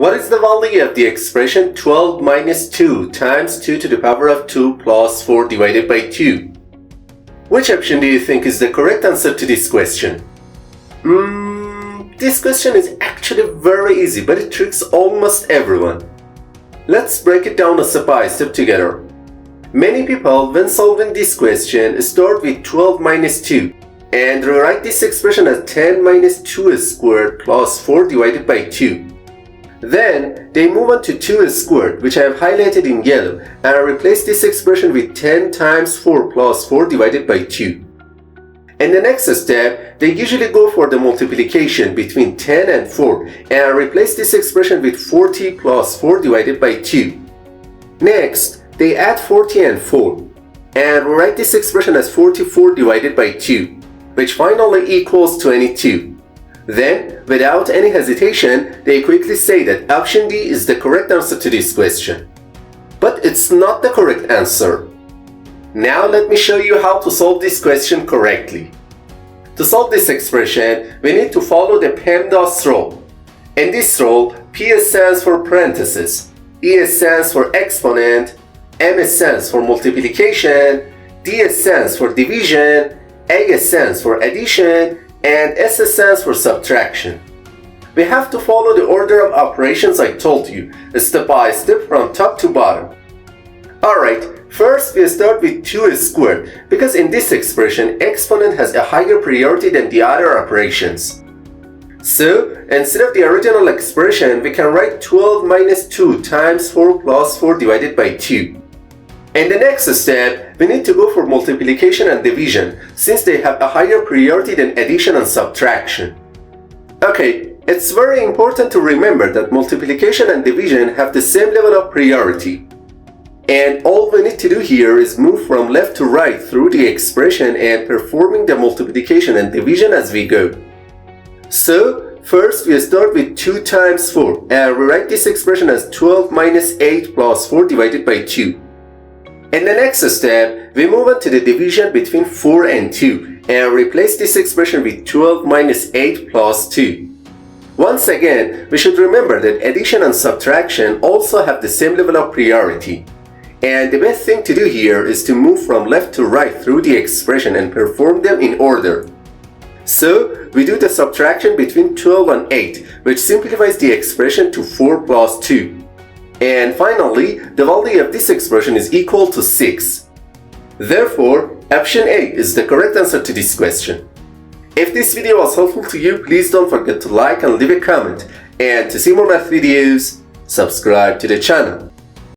What is the value of the expression 12 minus 2 times 2 to the power of 2 plus 4 divided by 2? Which option do you think is the correct answer to this question? This question is actually very easy, but it tricks almost everyone. Let's break it down step by step together. Many people, when solving this question, start with 12 minus 2 and rewrite this expression as 10 minus 2 squared plus 4 divided by 2. Then, they move on to 2 squared, which I have highlighted in yellow, and replace this expression with 10 times 4 plus 4 divided by 2. In the next step, they usually go for the multiplication between 10 and 4 and replace this expression with 40 plus 4 divided by 2. Next, they add 40 and 4 and write this expression as 44 divided by 2, which finally equals 22. Then, without any hesitation, they quickly say that option D is the correct answer to this question. But it's not the correct answer. Now let me show you how to solve this question correctly. To solve this expression, we need to follow the PEMDAS rule. In this rule, P stands for parenthesis, E stands for exponent, M stands for multiplication, D stands for division, A stands for addition, and S stands for subtraction. We have to follow the order of operations I told you, step by step from top to bottom. Alright, first we start with 2 squared, because in this expression, exponent has a higher priority than the other operations. So, instead of the original expression, we can write 12 minus 2 times 4 plus 4 divided by 2. In the next step, we need to go for multiplication and division, since they have a higher priority than addition and subtraction. Okay, it's very important to remember that multiplication and division have the same level of priority. And all we need to do here is move from left to right through the expression and performing the multiplication and division as we go. So, first we start with 2 times 4 and rewrite this expression as 12 minus 8 plus 4 divided by 2. In the next step, we move on to the division between 4 and 2 and replace this expression with 12 minus 8 plus 2. Once again, we should remember that addition and subtraction also have the same level of priority. And the best thing to do here is to move from left to right through the expression and perform them in order. So, we do the subtraction between 12 and 8, which simplifies the expression to 4 plus 2. And finally, the value of this expression is equal to 6. Therefore, option A is the correct answer to this question. If this video was helpful to you, please don't forget to like and leave a comment. And to see more math videos, subscribe to the channel.